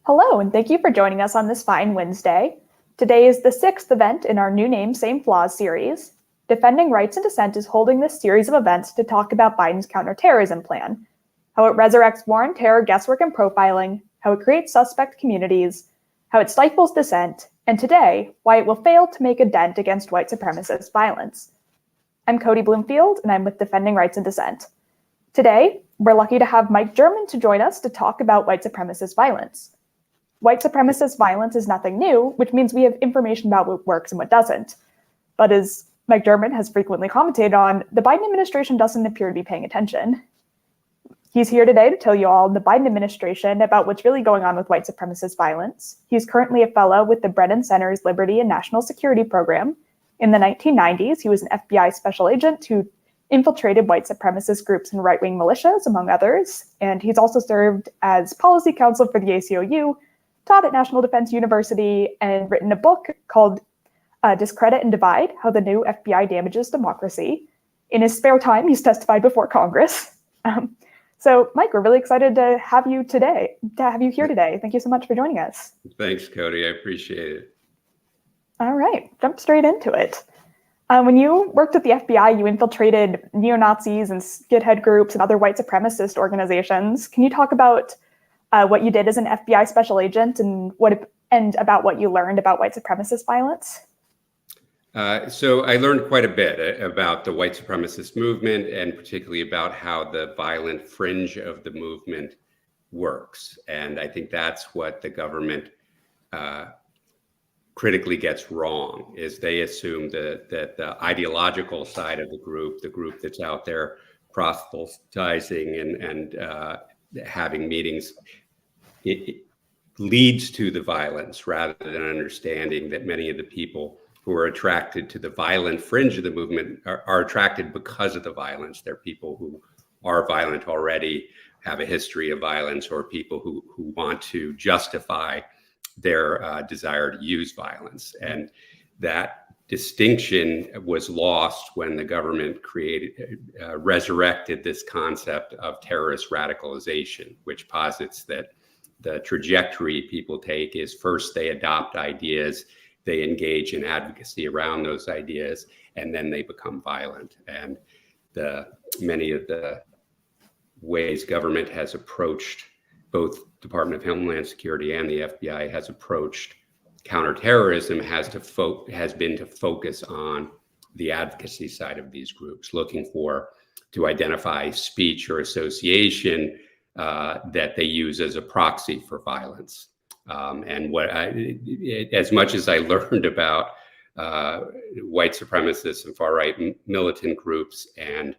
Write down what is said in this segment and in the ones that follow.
Hello, and thank you for joining us on this fine Wednesday. Today is the 6th event in our New Name, Same Flaws series. Defending Rights and Dissent is holding this series of events to talk about Biden's counterterrorism plan, how it resurrects war and terror guesswork and profiling, how it creates suspect communities, how it stifles dissent, and today, why it will fail to make a dent against white supremacist violence. I'm Cody Bloomfield, and I'm with Defending Rights and Dissent. Today, we're lucky to have Mike German to join us to talk about white supremacist violence. White supremacist violence is nothing new, which means we have information about what works and what doesn't. But as Mike German has frequently commented on, the Biden administration doesn't appear to be paying attention. He's here today to tell you all in the Biden administration about what's really going on with white supremacist violence. He's currently a fellow with the Brennan Center's Liberty and National Security Program. In the 1990s, he was an FBI special agent who infiltrated white supremacist groups and right-wing militias, among others. And he's also served as policy counsel for the ACLU, taught at National Defense University, and written a book called Discredit and Divide, How the New FBI Damages Democracy. In his spare time, he's testified before Congress. So, Mike, we're really excited to have you here today. Thank you so much for joining us. Thanks, Cody. I appreciate it. All right, jump straight into it. When you worked at the FBI, you infiltrated neo-Nazis and skinhead groups and other white supremacist organizations. Can you talk about what you did as an FBI special agent and about what you learned about white supremacist violence? So I learned quite a bit about the white supremacist movement, and particularly about how the violent fringe of the movement works. And I think that's what the government critically gets wrong, is they assume that the ideological side of the group that's out there proselytizing and having meetings, it leads to the violence, rather than understanding that many of the people who are attracted to the violent fringe of the movement are attracted because of the violence. They're people who are violent already, have a history of violence, or people who want to justify their desire to use violence. And that distinction was lost when the government resurrected this concept of terrorist radicalization, which posits that the trajectory people take is first they adopt ideas, they engage in advocacy around those ideas, and then they become violent. And many of the ways government has approached, both Department of Homeland Security and the FBI has approached counterterrorism, has been to focus on the advocacy side of these groups, looking to identify speech or association that they use as a proxy for violence. And as much as I learned about white supremacists and far-right militant groups and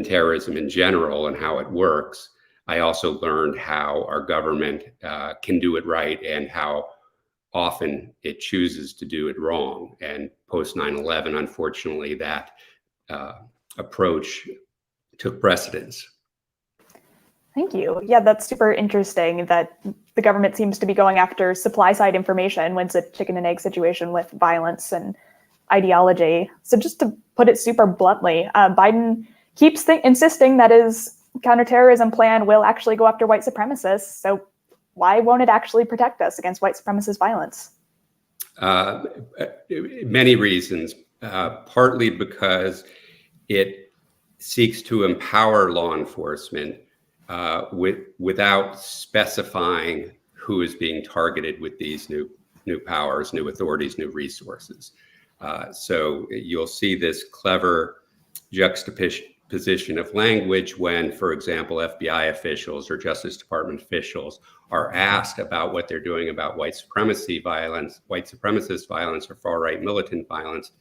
terrorism in general and how it works, I also learned how our government can do it right and how often it chooses to do it wrong. And post 9/11, unfortunately, that approach took precedence. Thank you. Yeah, that's super interesting that the government seems to be going after supply side information when it's a chicken and egg situation with violence and ideology. So just to put it super bluntly, Biden keeps insisting that his counterterrorism plan will actually go after white supremacists. So why won't it actually protect us against white supremacist violence? Many reasons, partly because it seeks to empower law enforcement without specifying who is being targeted with these new powers, new authorities, new resources. So you'll see this clever juxtaposition of language when, for example, FBI officials or Justice Department officials are asked about what they're doing about white supremacist violence, or far-right militant violence.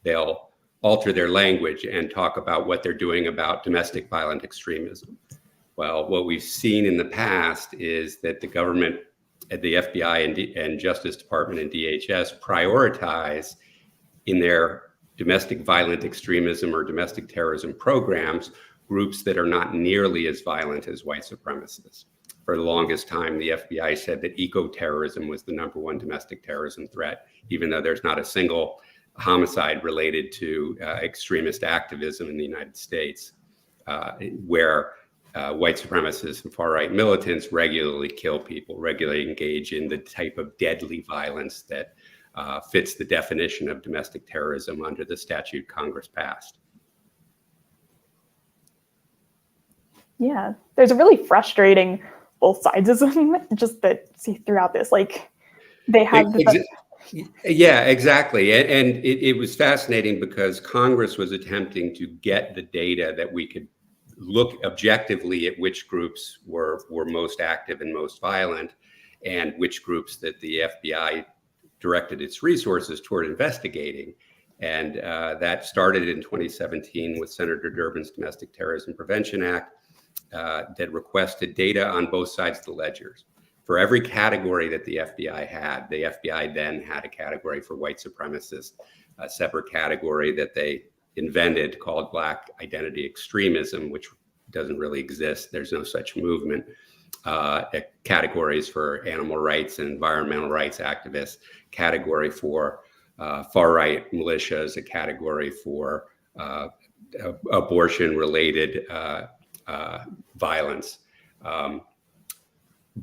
They'll alter their language and talk about what they're doing about domestic violent extremism. Well, what we've seen in the past is that the government, the FBI and Justice Department and DHS prioritize in their domestic violent extremism or domestic terrorism programs groups that are not nearly as violent as white supremacists. For the longest time, the FBI said that eco-terrorism was the #1 domestic terrorism threat, even though there's not a single homicide related to extremist activism in the United States, where white supremacists and far-right militants regularly kill people, regularly engage in the type of deadly violence that fits the definition of domestic terrorism under the statute Congress passed. Yeah, there's a really frustrating both sidesism just that see throughout this. Like they have yeah, exactly. And it was fascinating because Congress was attempting to get the data that we could look objectively at which groups were most active and most violent, and which groups that the FBI directed its resources toward investigating. And that started in 2017 with Senator Durbin's Domestic Terrorism Prevention Act that requested data on both sides of the ledgers. For every category that the FBI had, the FBI then had a category for white supremacists, a separate category that they invented called Black identity extremism, which doesn't really exist. There's no such movement. Categories for animal rights and environmental rights activists, category for far-right militias, a category for abortion-related violence.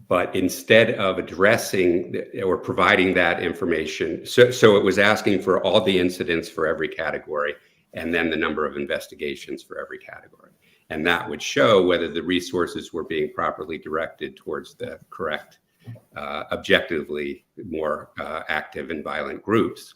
But instead of addressing or providing that information, so it was asking for all the incidents for every category and then the number of investigations for every category. And that would show whether the resources were being properly directed towards the correct, objectively more active and violent groups.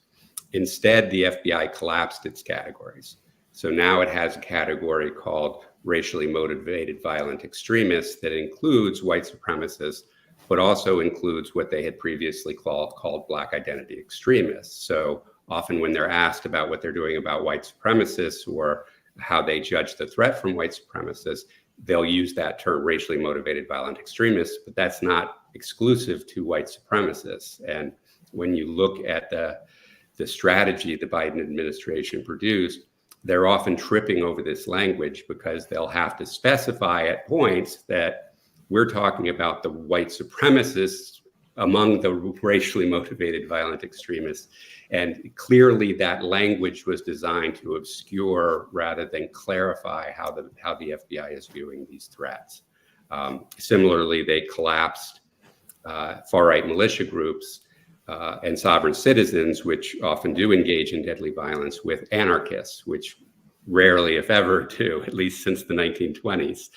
Instead, the FBI collapsed its categories. So now it has a category called racially motivated violent extremists that includes white supremacists, but also includes what they had previously called Black identity extremists. So often when they're asked about what they're doing about white supremacists or how they judge the threat from white supremacists, they'll use that term racially motivated violent extremists, but that's not exclusive to white supremacists. And when you look at the strategy the Biden administration produced, they're often tripping over this language because they'll have to specify at points that we're talking about the white supremacists among the racially motivated violent extremists. And clearly that language was designed to obscure rather than clarify how the FBI is viewing these threats. Similarly, they collapsed far-right militia groups and sovereign citizens, which often do engage in deadly violence, with anarchists, which rarely, if ever, do, at least since the 1920s.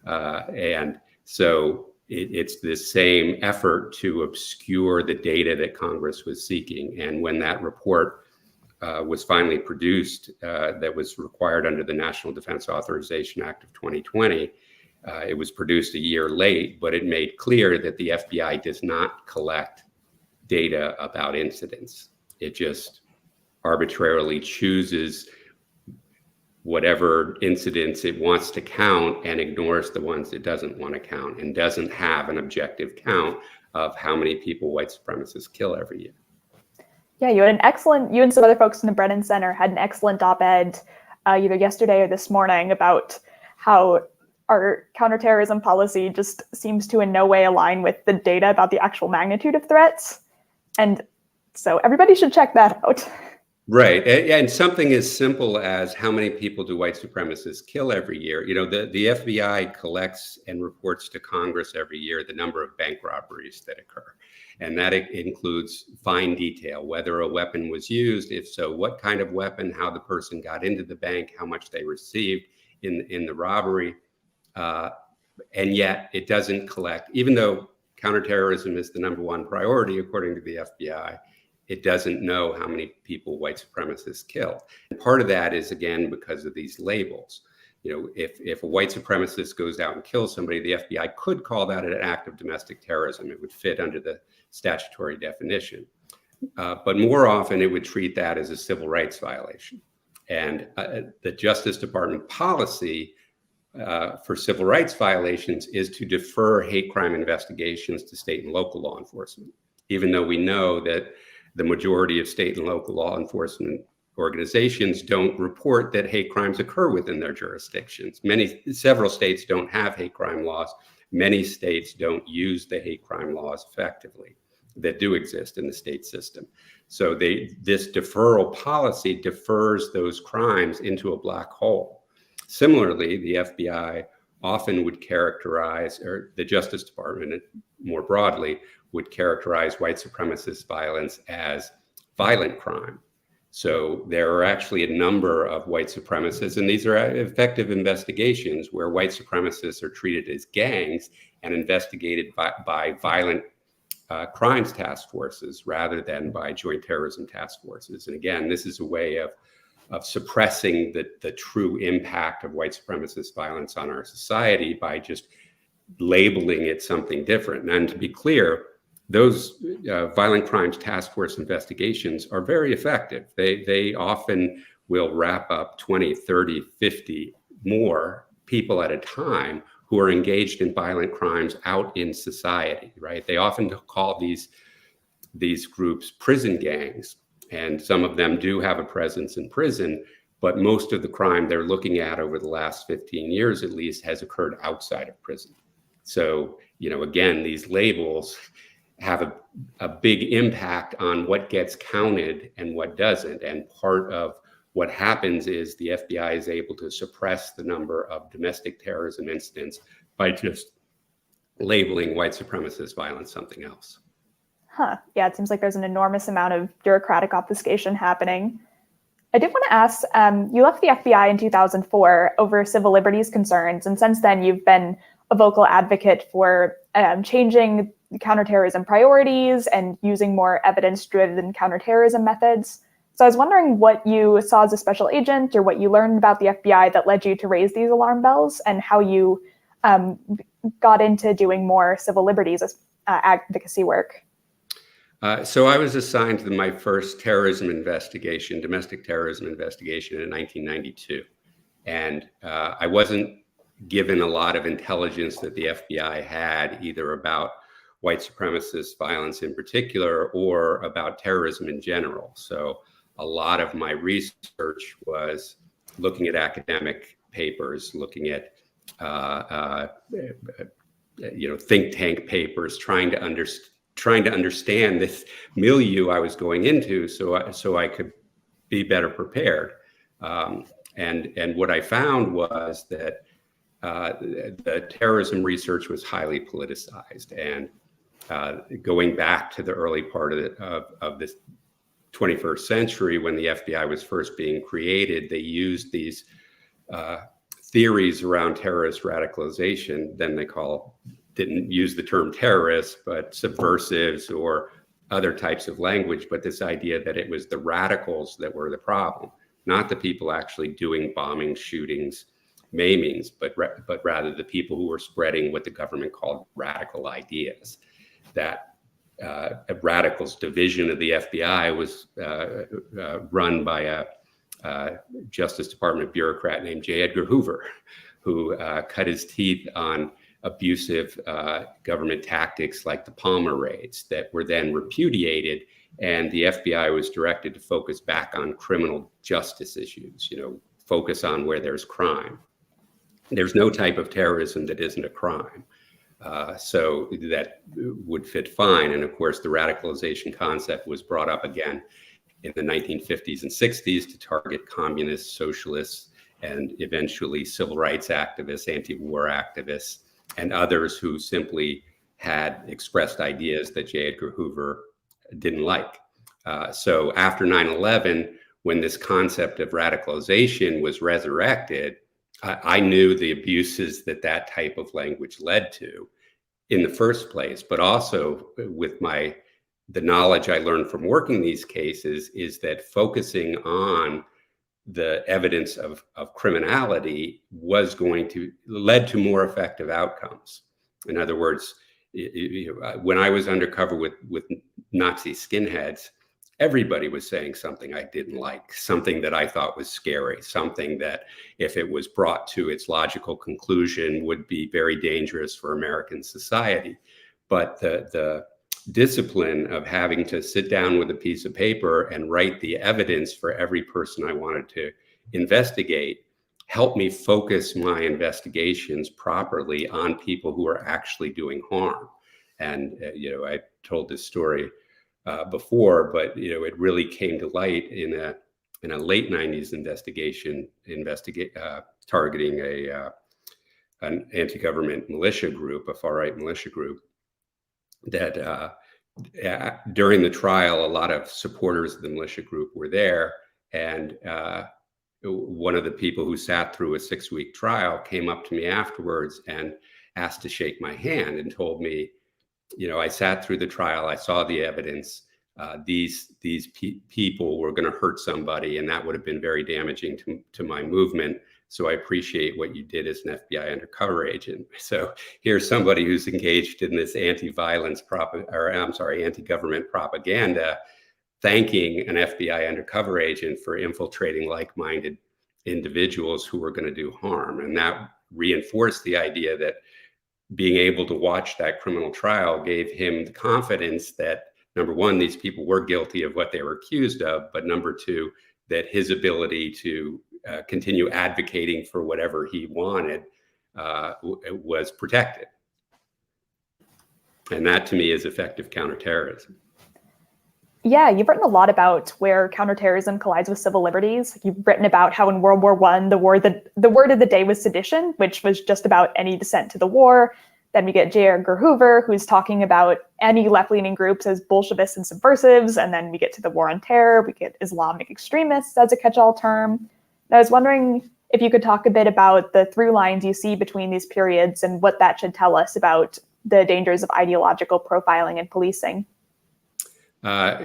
And so it's this same effort to obscure the data that Congress was seeking. And when that report was finally produced, that was required under the National Defense Authorization Act of 2020, it was produced a year late, but it made clear that the FBI does not collect data about incidents. It just arbitrarily chooses whatever incidents it wants to count and ignores the ones it doesn't want to count, and doesn't have an objective count of how many people white supremacists kill every year. Yeah, you and some other folks in the Brennan Center had an excellent op-ed either yesterday or this morning about how our counterterrorism policy just seems to in no way align with the data about the actual magnitude of threats. And so everybody should check that out. Right. And something as simple as how many people do white supremacists kill every year? You know, the FBI collects and reports to Congress every year the number of bank robberies that occur. And that includes fine detail, whether a weapon was used, if so, what kind of weapon, how the person got into the bank, how much they received in the robbery. And yet it doesn't collect, even though counterterrorism is the #1 priority, according to the FBI, it doesn't know how many people white supremacists kill. And part of that is, again, because of these labels. You know, if a white supremacist goes out and kills somebody, the FBI could call that an act of domestic terrorism. It would fit under the statutory definition. But more often, it would treat that as a civil rights violation. And the Justice Department policy for civil rights violations is to defer hate crime investigations to state and local law enforcement, even though we know that the majority of state and local law enforcement organizations don't report that hate crimes occur within their jurisdictions. Several states don't have hate crime laws. Many states don't use the hate crime laws effectively that do exist in the state system. So this deferral policy defers those crimes into a black hole. Similarly, the FBI often would characterize, or the Justice Department more broadly, would characterize white supremacist violence as violent crime. So there are actually a number of white supremacists, and these are effective investigations where white supremacists are treated as gangs and investigated by violent crimes task forces rather than by joint terrorism task forces. And again, this is a way of suppressing the true impact of white supremacist violence on our society by just labeling it something different. And to be clear, those violent crimes task force investigations are very effective. They often will wrap up 20, 30, 50 more people at a time who are engaged in violent crimes out in society, right? They often call these groups prison gangs, and some of them do have a presence in prison, but most of the crime they're looking at over the last 15 years at least has occurred outside of prison. So, again, these labels have a big impact on what gets counted and what doesn't. And part of what happens is the FBI is able to suppress the number of domestic terrorism incidents by just labeling white supremacist violence something else. Yeah, it seems like there's an enormous amount of bureaucratic obfuscation happening. I did want to ask, you left the FBI in 2004 over civil liberties concerns, and since then you've been a vocal advocate for changing counterterrorism priorities and using more evidence-driven counterterrorism methods. So I was wondering what you saw as a special agent or what you learned about the FBI that led you to raise these alarm bells, and how you got into doing more civil liberties advocacy work. So I was assigned to my first terrorism investigation, domestic terrorism investigation in 1992. And I wasn't given a lot of intelligence that the FBI had either about white supremacist violence in particular or about terrorism in general. So a lot of my research was looking at academic papers, looking at think tank papers, trying to understand this milieu I was going into, so I could be better prepared. And what I found was that the terrorism research was highly politicized, and going back to the early part of this 21st century, when the FBI was first being created, they used these theories around terrorist radicalization. Then didn't use the term terrorists, but subversives or other types of language. But this idea that it was the radicals that were the problem, not the people actually doing bombings, shootings, maimings, but rather the people who were spreading what the government called radical ideas. That radicals division of the FBI was run by a Justice Department bureaucrat named J. Edgar Hoover, who cut his teeth on abusive government tactics like the Palmer raids that were then repudiated, and the FBI was directed to focus back on criminal justice issues, focus on where there's crime. There's no type of terrorism that isn't a crime. So that would fit fine. And of course, the radicalization concept was brought up again in the 1950s and 60s to target communists, socialists, and eventually civil rights activists, anti-war activists, and others who simply had expressed ideas that J. Edgar Hoover didn't like. So after 9/11, when this concept of radicalization was resurrected, I knew the abuses that type of language led to in the first place, but also with the knowledge I learned from working these cases is that focusing on the evidence of criminality led to more effective outcomes. In other words, when I was undercover with Nazi skinheads, everybody was saying something I didn't like, something that I thought was scary, something that if it was brought to its logical conclusion would be very dangerous for American society. But the discipline of having to sit down with a piece of paper and write the evidence for every person I wanted to investigate helped me focus my investigations properly on people who are actually doing harm. And, I told this story before, but it really came to light in a late 90s investigation targeting an anti-government militia group, a far-right militia group, that during the trial, a lot of supporters of the militia group were there. And one of the people who sat through a 6-week trial came up to me afterwards and asked to shake my hand and told me, I sat through the trial, I saw the evidence. These people were going to hurt somebody, and that would have been very damaging to my movement. So I appreciate what you did as an FBI undercover agent. So here's somebody who's engaged in this anti-government propaganda, thanking an FBI undercover agent for infiltrating like-minded individuals who were going to do harm. And that reinforced the idea that being able to watch that criminal trial gave him the confidence that, number one, these people were guilty of what they were accused of, but number two, that his ability to continue advocating for whatever he wanted was protected. And that, to me, is effective counterterrorism. Yeah, you've written a lot about where counterterrorism collides with civil liberties. You've written about how in World War I, the word of the day was sedition, which was just about any dissent to the war. Then we get J. Edgar Hoover, who's talking about any left-leaning groups as Bolshevists and subversives. And then we get to the war on terror. We get Islamic extremists as a catch-all term. And I was wondering if you could talk a bit about the through lines you see between these periods and what that should tell us about the dangers of ideological profiling and policing.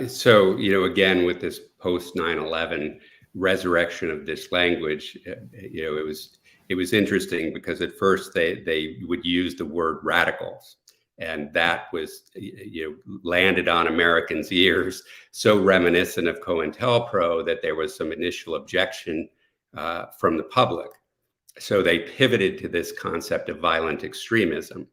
So, again, with this post 9/11 resurrection of this language, it was interesting because at first they would use the word radicals, and that was landed on Americans' ears, so reminiscent of COINTELPRO that there was some initial objection from the public. So they pivoted to this concept of violent extremism,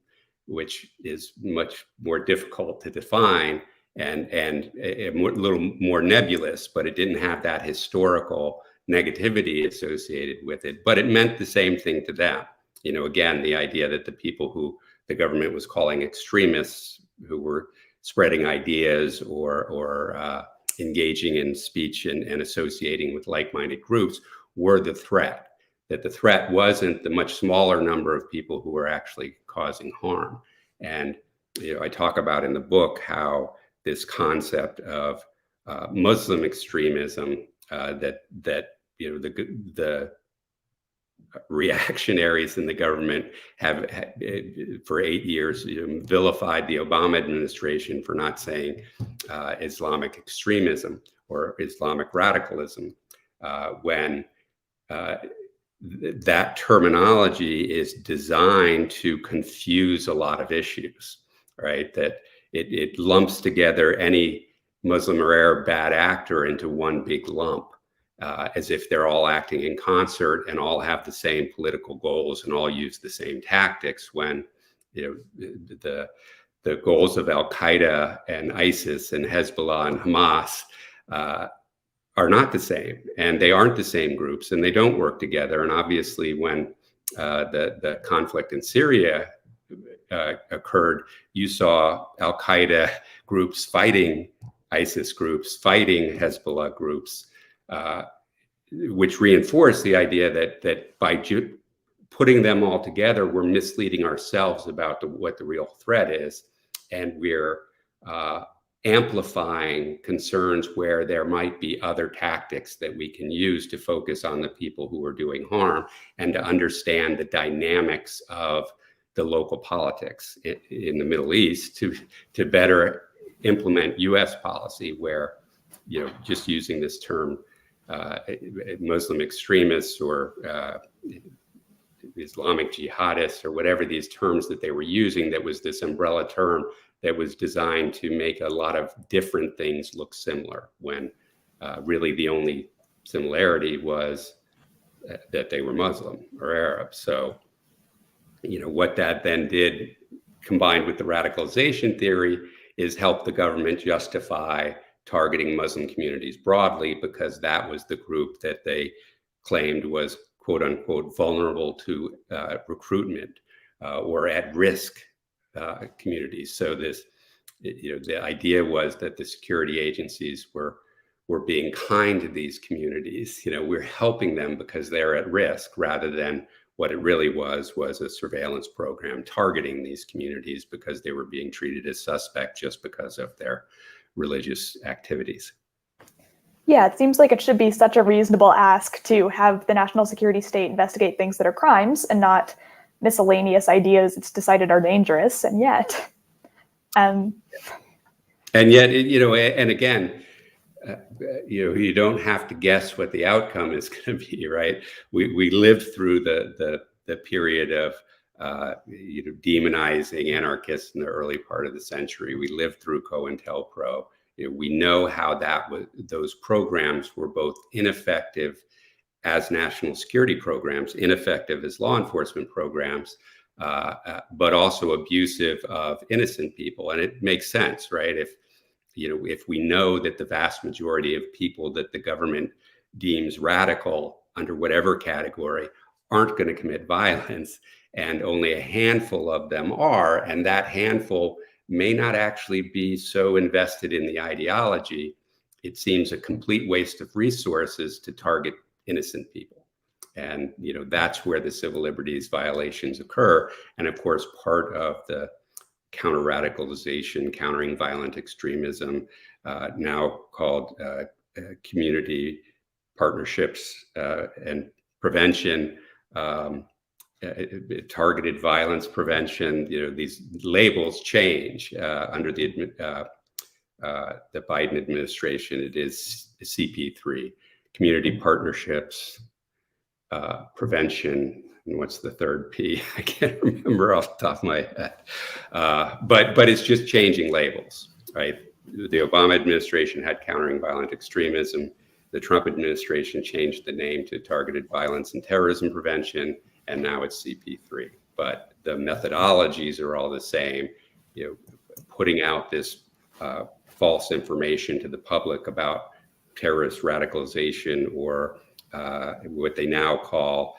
which is much more difficult to define and a little more nebulous, but it didn't have that historical negativity associated with it. But it meant the same thing to them. Again, the idea that the people who the government was calling extremists, who were spreading ideas or engaging in speech and associating with like-minded groups, were the threat. That the threat wasn't the much smaller number of people who were actually causing harm. And I talk about in the book how this concept of Muslim extremism that the reactionaries in the government have for 8 years vilified the Obama administration for not saying Islamic extremism or Islamic radicalism, when that terminology is designed to confuse a lot of issues, right? That it lumps together any Muslim or Arab bad actor into one big lump, as if they're all acting in concert and all have the same political goals and all use the same tactics, when the goals of Al-Qaeda and ISIS and Hezbollah and Hamas are not the same, and they aren't the same groups, and they don't work together. And obviously, when the conflict in Syria occurred, you saw Al-Qaeda groups fighting ISIS groups, fighting Hezbollah groups, which reinforced the idea that by putting them all together, we're misleading ourselves about what the real threat is, and we're amplifying concerns where there might be other tactics that we can use to focus on the people who are doing harm and to understand the dynamics of the local politics in the Middle East to better implement U.S. policy, where just using this term Muslim extremists or Islamic jihadists or whatever these terms that they were using, that was this umbrella term that was designed to make a lot of different things look similar, when really the only similarity was that they were Muslim or Arab. So, what that then did, combined with the radicalization theory, is help the government justify targeting Muslim communities broadly, because that was the group that they claimed was, quote unquote, vulnerable to recruitment or at risk communities. So the idea was that the security agencies were being kind to these communities. We're helping them because they're at risk, rather than what it really was a surveillance program targeting these communities because they were being treated as suspect just because of their religious activities. Yeah, it seems like it should be such a reasonable ask to have the national security state investigate things that are crimes and not miscellaneous ideas it's decided are dangerous. And yet, and again, you don't have to guess what the outcome is going to be, right? We lived through the period of demonizing anarchists in the early part of the century. We lived through COINTELPRO. We know how those programs were both ineffective as national security programs, ineffective as law enforcement programs, but also abusive of innocent people. And it makes sense, right? If we know that the vast majority of people that the government deems radical under whatever category aren't going to commit violence, and only a handful of them are, and that handful may not actually be so invested in the ideology, it seems a complete waste of resources to target innocent people. And that's where the civil liberties violations occur. And of course, part of the counter-radicalization, countering violent extremism, now called community partnerships and prevention, targeted violence prevention. These labels change under the Biden administration. It is CP3, community partnerships, prevention. And what's the third P? I can't remember off the top of my head. But it's just changing labels, right? The Obama administration had countering violent extremism. The Trump administration changed the name to targeted violence and terrorism prevention, and now it's CP3. But the methodologies are all the same. Putting out this false information to the public about terrorist radicalization, or what they now call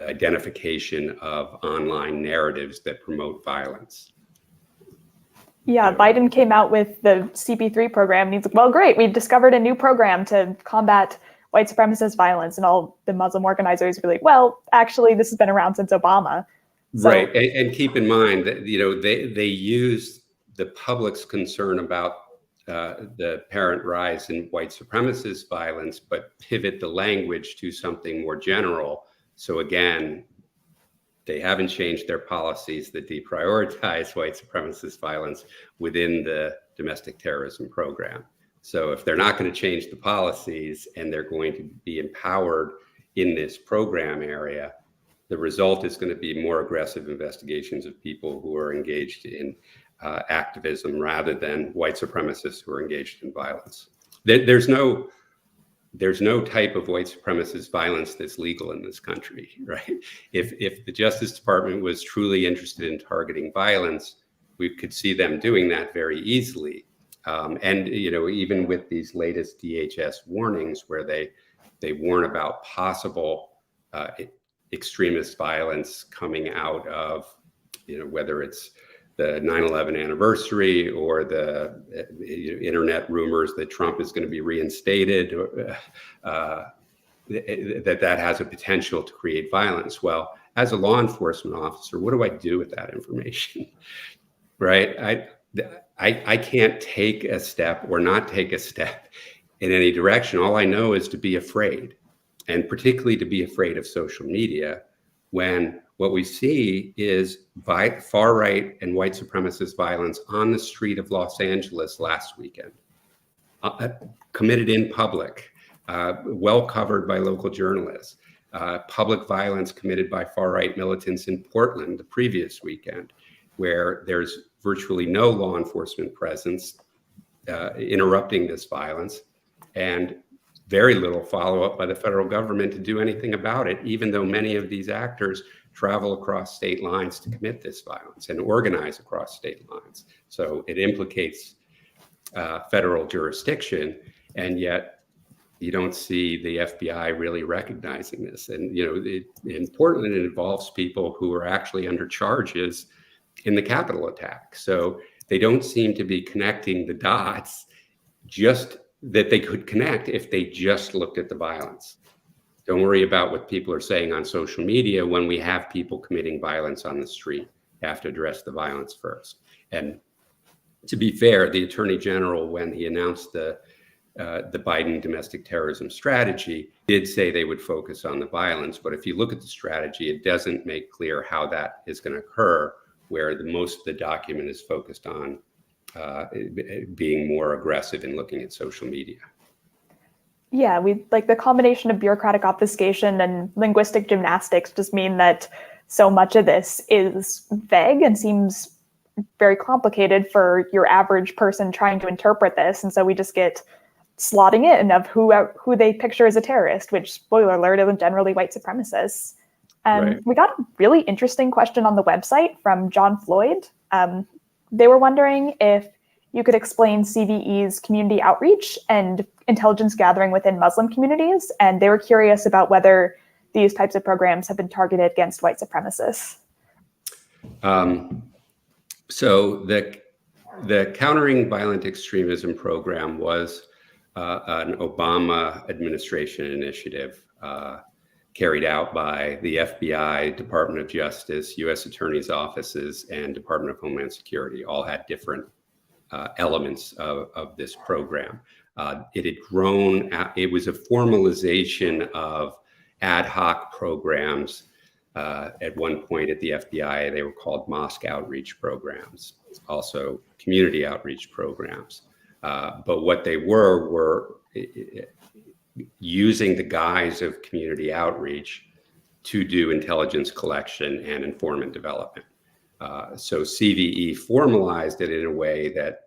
identification of online narratives that promote violence. Yeah, Biden came out with the CP3 program, and he's like, well, great, we've discovered a new program to combat white supremacist violence. And all the Muslim organizers were like, well, actually, this has been around since Obama. So, right, and keep in mind that they used the public's concern about the apparent rise in white supremacist violence, but pivot the language to something more general. So again, they haven't changed their policies that deprioritize white supremacist violence within the domestic terrorism program. So if they're not going to change the policies and they're going to be empowered in this program area, the result is going to be more aggressive investigations of people who are engaged in activism rather than white supremacists who are engaged in violence. There's no type of white supremacist violence that's legal in this country, right? If the Justice Department was truly interested in targeting violence, we could see them doing that very easily. And even with these latest DHS warnings, where they warn about possible extremist violence coming out of, whether it's the 9/11 anniversary or the internet rumors that Trump is going to be reinstated, that has a potential to create violence. Well, as a law enforcement officer, what do I do with that information? Right? I can't take a step or not take a step in any direction. All I know is to be afraid, and particularly to be afraid of social media, when what we see is far right and white supremacist violence on the street of Los Angeles last weekend, committed in public, well covered by local journalists, public violence committed by far right militants in Portland the previous weekend, where there's virtually no law enforcement presence interrupting this violence, and very little follow-up by the federal government to do anything about it, even though many of these actors travel across state lines to commit this violence and organize across state lines. So it implicates federal jurisdiction, and yet you don't see the FBI really recognizing this. And in Portland, it involves people who are actually under charges in the Capitol attack. So they don't seem to be connecting the dots, just that they could connect if they just looked at the violence. Don't worry about what people are saying on social media. When we have people committing violence on the street, you have to address the violence first. And to be fair, the Attorney General, when he announced the Biden domestic terrorism strategy, did say they would focus on the violence. But if you look at the strategy, it doesn't make clear how that is going to occur, where most of the document is focused on being more aggressive in looking at social media. Yeah, we like the combination of bureaucratic obfuscation and linguistic gymnastics just mean that so much of this is vague and seems very complicated for your average person trying to interpret this. And so we just get slotting in of who they picture as a terrorist, which, spoiler alert, isn't generally white supremacists. Right. We got a really interesting question on the website from John Floyd. They were wondering if you could explain CVE's community outreach and intelligence gathering within Muslim communities, and they were curious about whether these types of programs have been targeted against white supremacists. So the Countering Violent Extremism program was an Obama administration initiative carried out by the FBI, Department of Justice, U.S. Attorney's offices, and Department of Homeland Security. All had different elements of this program. It had grown. It was a formalization of ad hoc programs. At one point at the FBI, they were called mosque outreach programs, also community outreach programs. But what they were using the guise of community outreach to do intelligence collection and informant development. So CVE formalized it in a way that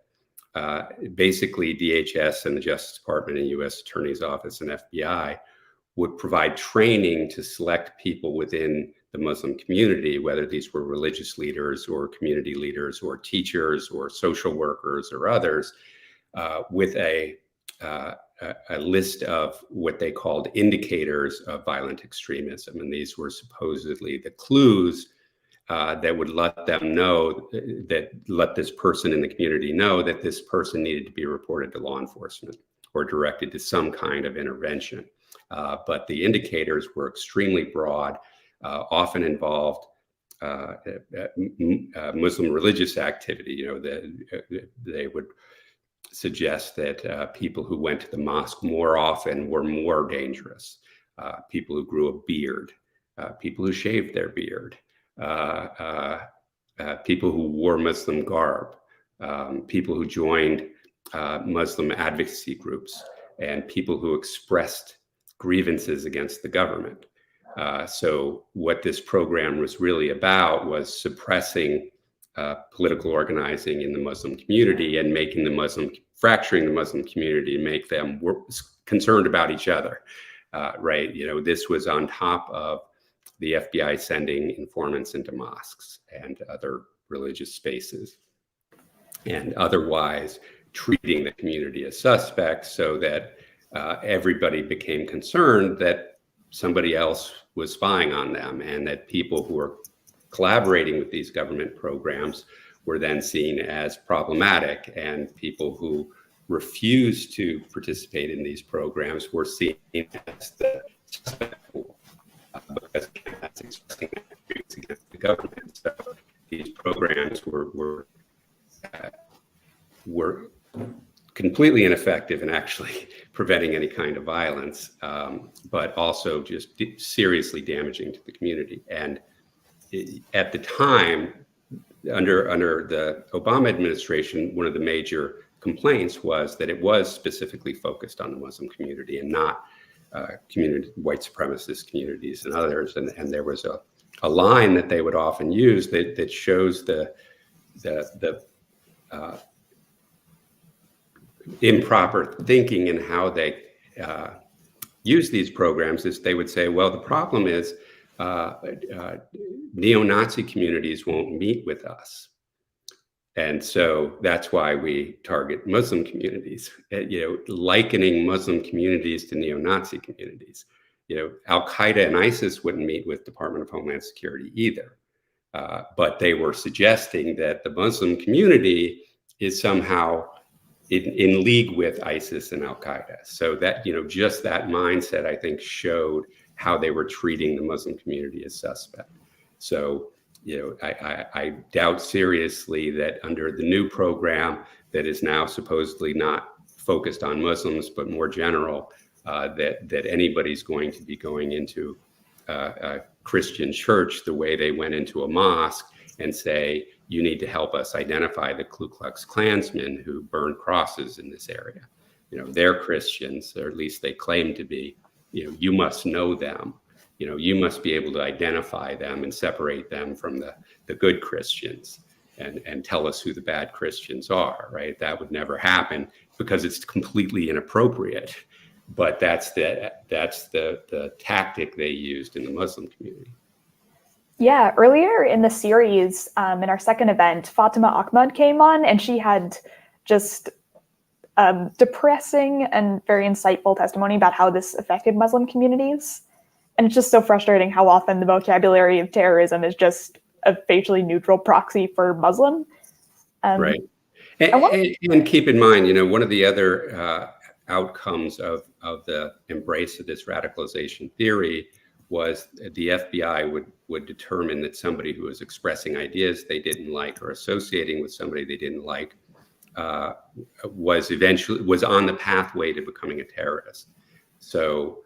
basically DHS and the Justice Department and U.S. Attorney's Office and FBI would provide training to select people within the Muslim community, whether these were religious leaders or community leaders or teachers or social workers or others, with a list of what they called indicators of violent extremism. And these were supposedly the clues that would let them know, let this person in the community know that this person needed to be reported to law enforcement or directed to some kind of intervention. But the indicators were extremely broad, often involved Muslim religious activity. They would suggest that people who went to the mosque more often were more dangerous. People who grew a beard, people who shaved their beard, people who wore Muslim garb, people who joined Muslim advocacy groups, and people who expressed grievances against the government. So what this program was really about was suppressing political organizing in the Muslim community and fracturing the Muslim community and make them concerned about each other, right? This was on top of the FBI sending informants into mosques and other religious spaces, and otherwise treating the community as suspects, so that everybody became concerned that somebody else was spying on them, and that people who were collaborating with these government programs were then seen as problematic, and people who refused to participate in these programs were seen as the suspect pool, because that's expressing attitudes against the government. So these programs were completely ineffective in actually preventing any kind of violence, but also just seriously damaging to the community. And at the time, under the Obama administration, one of the major complaints was that it was specifically focused on the Muslim community and not white supremacist communities and others. And there was a line that they would often use that shows the improper thinking in how they use these programs. Is they would say, well, the problem is neo-Nazi communities won't meet with us. And so that's why we target Muslim communities, likening Muslim communities to neo-Nazi communities. Al-Qaeda and ISIS wouldn't meet with Department of Homeland Security either. But they were suggesting that the Muslim community is somehow in league with ISIS and Al-Qaeda. So that, just that mindset, I think, showed how they were treating the Muslim community as suspect. So, I doubt seriously that under the new program that is now supposedly not focused on Muslims, but more general, that anybody's going to be going into a Christian church the way they went into a mosque and say, you need to help us identify the Ku Klux Klansmen who burn crosses in this area. They're Christians, or at least they claim to be. You must know them. You must be able to identify them and separate them from the good Christians and tell us who the bad Christians are, right? That would never happen because it's completely inappropriate. But that's the tactic they used in the Muslim community. Yeah, earlier in the series, in our second event, Fatima Ahmad came on, and she had just depressing and very insightful testimony about how this affected Muslim communities. And it's just so frustrating how often the vocabulary of terrorism is just a facially neutral proxy for Muslim. Right. And keep in mind, one of the other outcomes of the embrace of this radicalization theory was the FBI would determine that somebody who was expressing ideas they didn't like or associating with somebody they didn't like was on the pathway to becoming a terrorist. So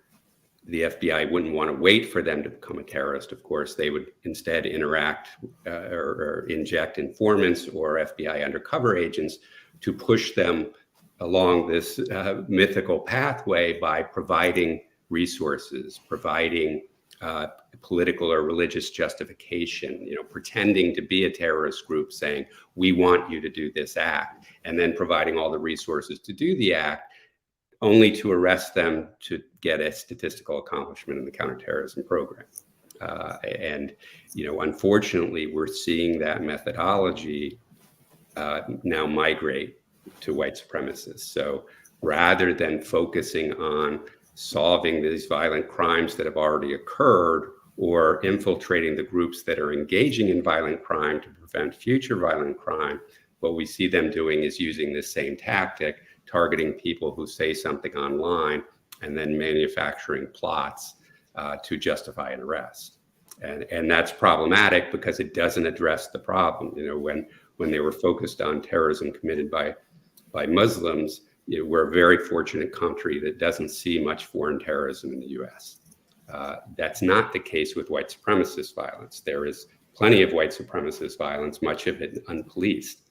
the FBI wouldn't want to wait for them to become a terrorist. Of course, they would instead interact or inject informants or FBI undercover agents to push them along this mythical pathway by providing resources, providing political or religious justification, pretending to be a terrorist group saying, we want you to do this act, and then providing all the resources to do the act, only to arrest them to get a statistical accomplishment in the counterterrorism program. And unfortunately, we're seeing that methodology now migrate to white supremacists. So rather than focusing on solving these violent crimes that have already occurred or infiltrating the groups that are engaging in violent crime to prevent future violent crime, what we see them doing is using this same tactic, targeting people who say something online and then manufacturing plots to justify an arrest. And that's problematic because it doesn't address the problem. When they were focused on terrorism committed by Muslims, we're a very fortunate country that doesn't see much foreign terrorism in the US. That's not the case with white supremacist violence. There is plenty of white supremacist violence, much of it unpoliced.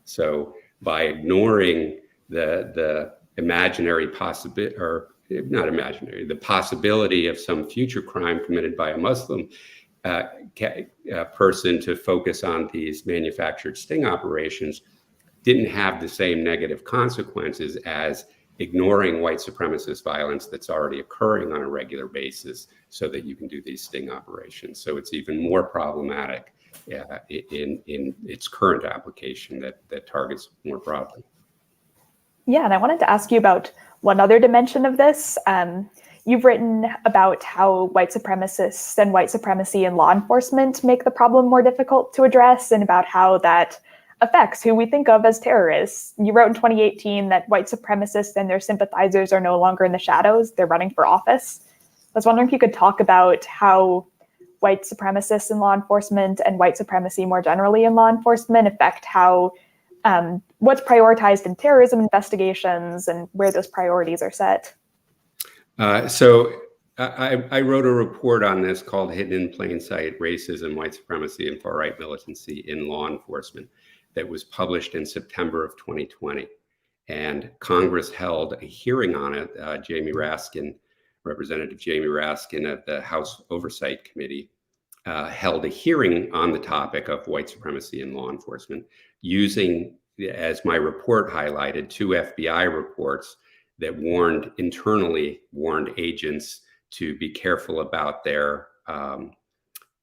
So by ignoring the imaginary possibility, or not imaginary, the possibility of some future crime committed by a Muslim person to focus on these manufactured sting operations, didn't have the same negative consequences as ignoring white supremacist violence that's already occurring on a regular basis so that you can do these sting operations. So it's even more problematic in its current application that targets more broadly. Yeah, and I wanted to ask you about one other dimension of this. You've written about how white supremacists and white supremacy in law enforcement make the problem more difficult to address, and about how that affects who we think of as terrorists. You wrote in 2018 that white supremacists and their sympathizers are no longer in the shadows, they're running for office. I was wondering if you could talk about how white supremacists in law enforcement and white supremacy more generally in law enforcement affect how what's prioritized in terrorism investigations and where those priorities are set. So I wrote a report on this called Hidden in Plain Sight: Racism, White Supremacy, and Far-Right Militancy in Law Enforcement that was published in September of 2020. And Congress held a hearing on it. Representative Jamie Raskin of the House Oversight Committee held a hearing on the topic of white supremacy in law enforcement using, as my report highlighted, 2 FBI reports that internally warned agents to be careful about their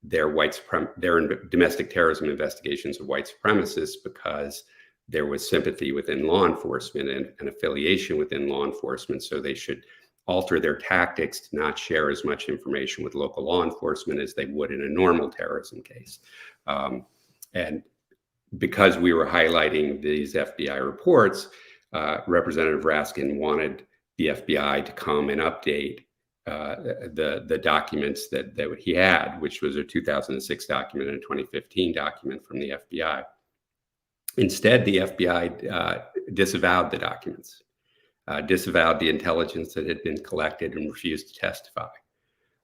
domestic terrorism investigations of white supremacists, because there was sympathy within law enforcement and an affiliation within law enforcement. So they should alter their tactics to not share as much information with local law enforcement as they would in a normal terrorism case. And because we were highlighting these FBI reports, Representative Raskin wanted the FBI to come and update the documents that he had, which was a 2006 document and a 2015 document from the FBI. Instead, the FBI disavowed the documents, disavowed the intelligence that had been collected, and refused to testify.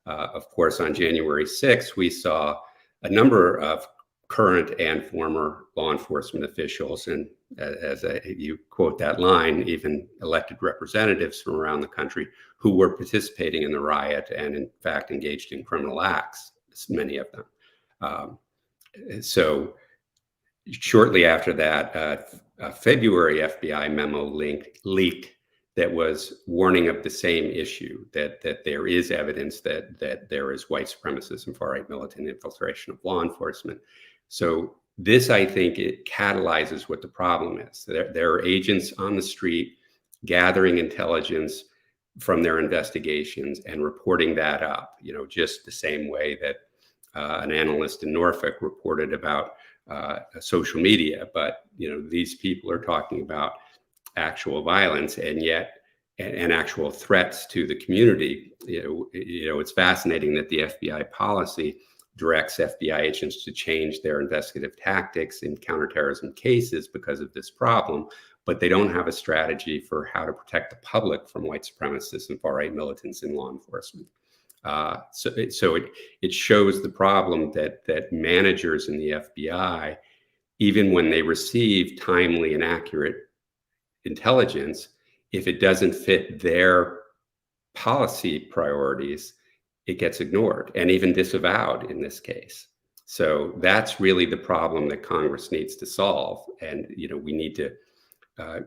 Of course, on January 6th, we saw a number of current and former law enforcement officials, and as you quote that line, even elected representatives from around the country who were participating in the riot and in fact engaged in criminal acts, many of them. So shortly after that, a February FBI memo leaked that was warning of the same issue, that there is evidence that there is white supremacist and far-right militant infiltration of law enforcement. So this, I think, it catalyzes what the problem is. There are agents on the street gathering intelligence from their investigations and reporting that up, just the same way that an analyst in Norfolk reported about social media. But, these people are talking about actual violence and actual threats to the community. It's fascinating that the FBI policy directs FBI agents to change their investigative tactics in counterterrorism cases because of this problem, but they don't have a strategy for how to protect the public from white supremacists and far-right militants in law enforcement. So it shows the problem that managers in the FBI, even when they receive timely and accurate intelligence, if it doesn't fit their policy priorities, it gets ignored and even disavowed in this case. So that's really the problem that Congress needs to solve. And, we need to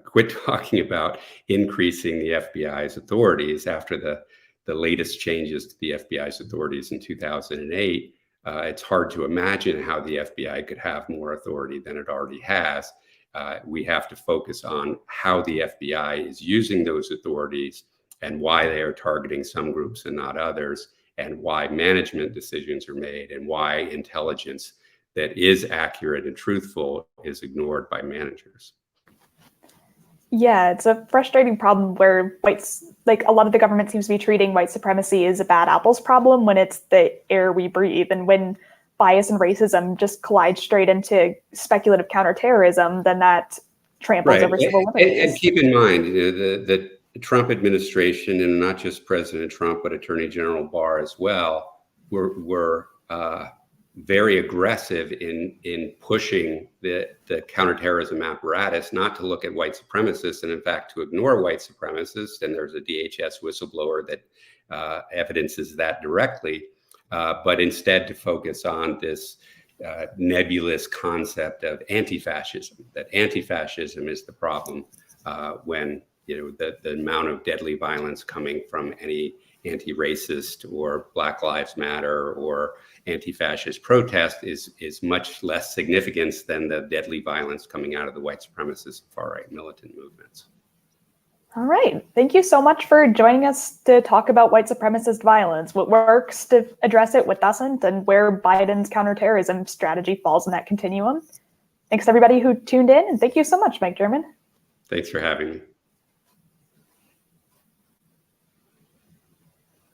quit talking about increasing the FBI's authorities after the latest changes to the FBI's authorities in 2008. It's hard to imagine how the FBI could have more authority than it already has. We have to focus on how the FBI is using those authorities and why they are targeting some groups and not others, and why management decisions are made, and why intelligence that is accurate and truthful is ignored by managers. Yeah, it's a frustrating problem where a lot of the government seems to be treating white supremacy as a bad apples problem when it's the air we breathe. And when bias and racism just collide straight into speculative counterterrorism, then that tramples over civil liberties. And keep in mind, the Trump administration, and not just President Trump, but Attorney General Barr as well, were very aggressive in pushing the counterterrorism apparatus not to look at white supremacists and in fact to ignore white supremacists. And there's a DHS whistleblower that evidences that directly, but instead to focus on this nebulous concept of anti-fascism, that anti-fascism is the problem when the amount of deadly violence coming from any anti-racist or Black Lives Matter or anti-fascist protest is much less significant than the deadly violence coming out of the white supremacist far-right militant movements. All right. Thank you so much for joining us to talk about white supremacist violence, what works to address it with Dissent, and where Biden's counterterrorism strategy falls in that continuum. Thanks everybody who tuned in, and thank you so much, Mike German. Thanks for having me.